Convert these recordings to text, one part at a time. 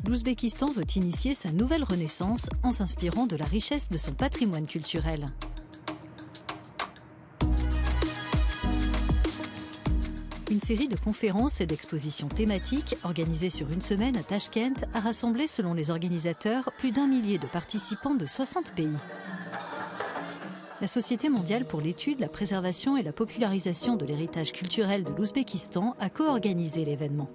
l'Ouzbékistan veut initier sa nouvelle renaissance en s'inspirant de la richesse de son patrimoine culturel. Une série de conférences et d'expositions thématiques organisées sur une semaine à Tachkent a rassemblé, selon les organisateurs, plus d'1 millier de participants de 60 pays. La Société mondiale pour l'étude, la préservation et la popularisation de l'héritage culturel de l'Ouzbékistan a co-organisé l'événement.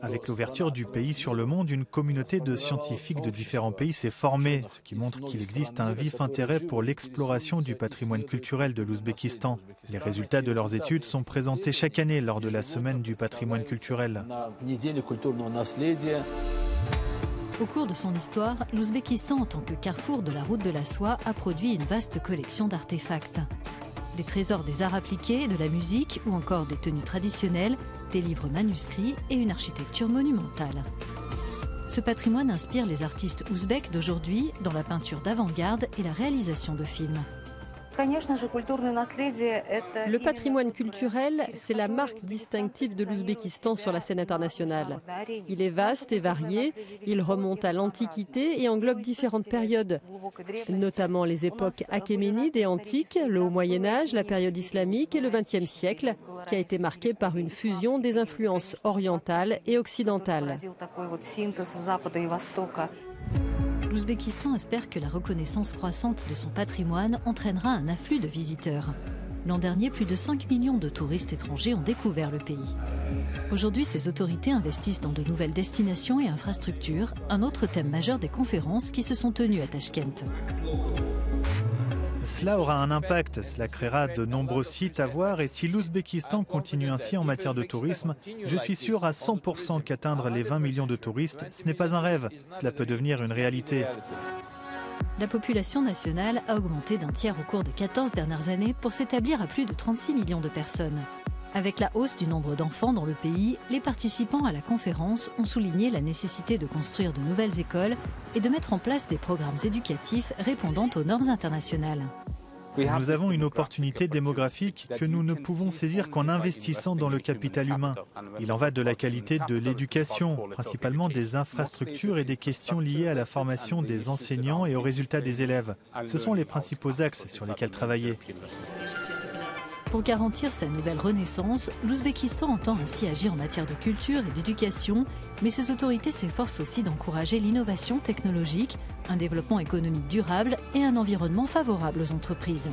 Avec l'ouverture du pays sur le monde, une communauté de scientifiques de différents pays s'est formée, ce qui montre qu'il existe un vif intérêt pour l'exploration du patrimoine culturel de l'Ouzbékistan. Les résultats de leurs études sont présentés chaque année lors de la semaine du patrimoine culturel. Au cours de son histoire, l'Ouzbékistan, en tant que carrefour de la route de la soie, a produit une vaste collection d'artefacts. Des trésors des arts appliqués, de la musique ou encore des tenues traditionnelles, des livres manuscrits et une architecture monumentale. Ce patrimoine inspire les artistes ouzbeks d'aujourd'hui dans la peinture d'avant-garde et la réalisation de films. Le patrimoine culturel, c'est la marque distinctive de l'Ouzbékistan sur la scène internationale. Il est vaste et varié, il remonte à l'Antiquité et englobe différentes périodes, notamment les époques achéménides et antiques, le Haut Moyen-Âge, la période islamique et le XXe siècle, qui a été marqué par une fusion des influences orientales et occidentales. L'Ouzbékistan espère que la reconnaissance croissante de son patrimoine entraînera un afflux de visiteurs. L'an dernier, plus de 5 millions de touristes étrangers ont découvert le pays. Aujourd'hui, ces autorités investissent dans de nouvelles destinations et infrastructures, un autre thème majeur des conférences qui se sont tenues à Tachkent. Cela aura un impact, cela créera de nombreux sites à voir et si l'Ouzbékistan continue ainsi en matière de tourisme, je suis sûr à 100% qu'atteindre les 20 millions de touristes, ce n'est pas un rêve, cela peut devenir une réalité. La population nationale a augmenté d'1 tiers au cours des 14 dernières années pour s'établir à plus de 36 millions de personnes. Avec la hausse du nombre d'enfants dans le pays, les participants à la conférence ont souligné la nécessité de construire de nouvelles écoles et de mettre en place des programmes éducatifs répondant aux normes internationales. Nous avons une opportunité démographique que nous ne pouvons saisir qu'en investissant dans le capital humain. Il en va de la qualité de l'éducation, principalement des infrastructures et des questions liées à la formation des enseignants et aux résultats des élèves. Ce sont les principaux axes sur lesquels travailler. Pour garantir sa nouvelle renaissance, l'Ouzbékistan entend ainsi agir en matière de culture et d'éducation, mais ses autorités s'efforcent aussi d'encourager l'innovation technologique, un développement économique durable et un environnement favorable aux entreprises.